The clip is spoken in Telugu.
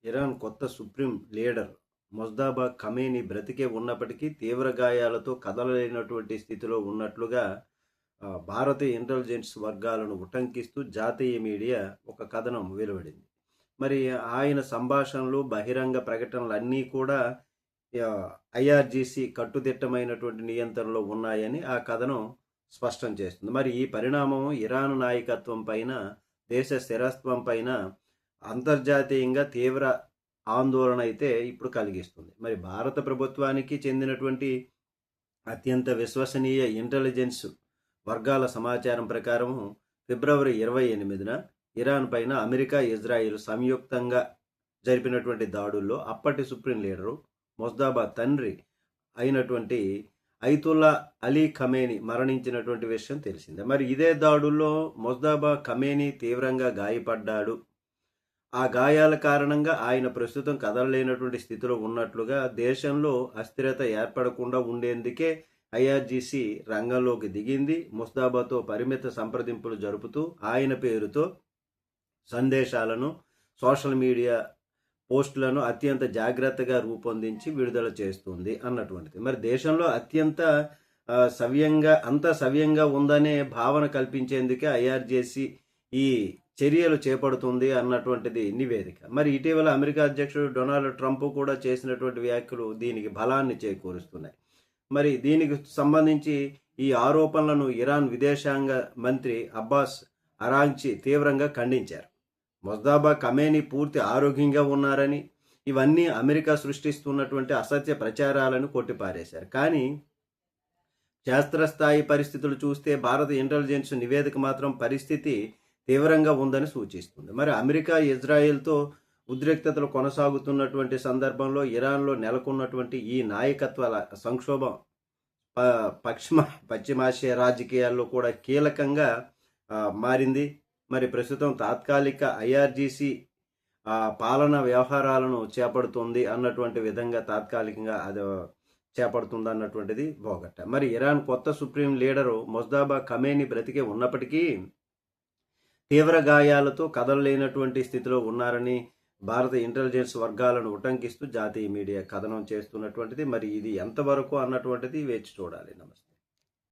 ఇరాన్ కొత్త సుప్రీం లీడర్ మొజ్దాబా ఖమేని బ్రతికే ఉన్నప్పటికీ తీవ్ర గాయాలతో కదలలేనటువంటి స్థితిలో ఉన్నట్లుగా భారతీయ ఇంటెలిజెన్స్ వర్గాలను ఉటంకిస్తూ జాతీయ మీడియా ఒక కథనం వెలువడింది. మరి ఆయన సంభాషణలు, బహిరంగ ప్రకటనలు అన్నీ కూడా ఐఆర్జీసీ కట్టుదిట్టమైనటువంటి నియంత్రణలో ఉన్నాయని ఆ కథనం స్పష్టం చేస్తుంది. మరి ఈ పరిణామం ఇరాన్ నాయకత్వం పైన, దేశ స్థిరత్వం పైన అంతర్జాతీయంగా తీవ్ర ఆందోళన అయితే ఇప్పుడు కలిగిస్తుంది. మరి భారత ప్రభుత్వానికి చెందినటువంటి అత్యంత విశ్వసనీయ ఇంటెలిజెన్స్ వర్గాల సమాచారం ప్రకారం ఫిబ్రవరి 28న ఇరాన్ పైన అమెరికా, ఇజ్రాయిల్ సంయుక్తంగా జరిపినటువంటి దాడుల్లో అప్పటి సుప్రీం లీడరు మొజ్దాబా తండ్రి అయినటువంటి ఐతుల్లా అలీ ఖమేని మరణించినటువంటి విషయం తెలిసిందే. మరి ఇదే దాడుల్లో మొజ్దాబా ఖమేని తీవ్రంగా గాయపడ్డాడు. ఆ గాయాల కారణంగా ఆయన ప్రస్తుతం కదలలేనటువంటి స్థితిలో ఉన్నట్లుగా దేశంలో అస్థిరత ఏర్పడకుండా ఉండేందుకే ఐఆర్జీసీ రంగంలోకి దిగింది. ముస్తాబాతో పరిమిత సంప్రదింపులు జరుపుతూ ఆయన పేరుతో సందేశాలను, సోషల్ మీడియా పోస్టులను అత్యంత జాగ్రత్తగా రూపొందించి విడుదల చేస్తుంది అన్నటువంటిది. మరి దేశంలో అత్యంత సవ్యంగా ఉందనే భావన కల్పించేందుకే ఐఆర్జేసీ ఈ చర్యలు చేపడుతుంది అన్నటువంటిది నివేదిక. మరి ఇటీవల అమెరికా అధ్యక్షుడు డొనాల్డ్ ట్రంప్ కూడా చేసినటువంటి వ్యాఖ్యలు దీనికి బలాన్ని చేకూరుస్తున్నాయి. మరి దీనికి సంబంధించి ఈ ఆరోపణలను ఇరాన్ విదేశాంగ మంత్రి అబ్బాస్ అరాంచి తీవ్రంగా ఖండించారు. మొజ్దాబా ఖమేని పూర్తి ఆరోగ్యంగా ఉన్నారని, ఇవన్నీ అమెరికా సృష్టిస్తున్నటువంటి అసత్య ప్రచారాలను కొట్టిపారేశారు. కానీ శాస్త్రస్థాయి పరిస్థితులు చూస్తే భారత ఇంటెలిజెన్స్ నివేదిక మాత్రం పరిస్థితి తీవ్రంగా ఉందని సూచిస్తుంది. మరి అమెరికా, ఇజ్రాయెల్తో ఉద్రిక్తతలు కొనసాగుతున్నటువంటి సందర్భంలో ఇరాన్లో నెలకొన్నటువంటి ఈ నాయకత్వ సంక్షోభం పశ్చిమాసియా రాజకీయాల్లో కూడా కీలకంగా మారింది. మరి ప్రస్తుతం తాత్కాలిక ఐఆర్జీసీ పాలనా వ్యవహారాలను చేపడుతుంది అన్నటువంటి విధంగా తాత్కాలికంగా అది చేపడుతుంది అన్నటువంటిది బోగట్ట. మరి ఇరాన్ కొత్త సుప్రీం లీడరు మొజ్దాబా ఖమేని బ్రతికే ఉన్నప్పటికీ తీవ్ర గాయాలతో కదలలేనటువంటి స్థితిలో ఉన్నారని భారత ఇంటెలిజెన్స్ వర్గాలను ఉటంకిస్తూ జాతీయ మీడియా కథనం చేస్తున్నటువంటిది. మరి ఇది ఎంతవరకు అన్నటువంటిది వేచి చూడాలి. నమస్తే.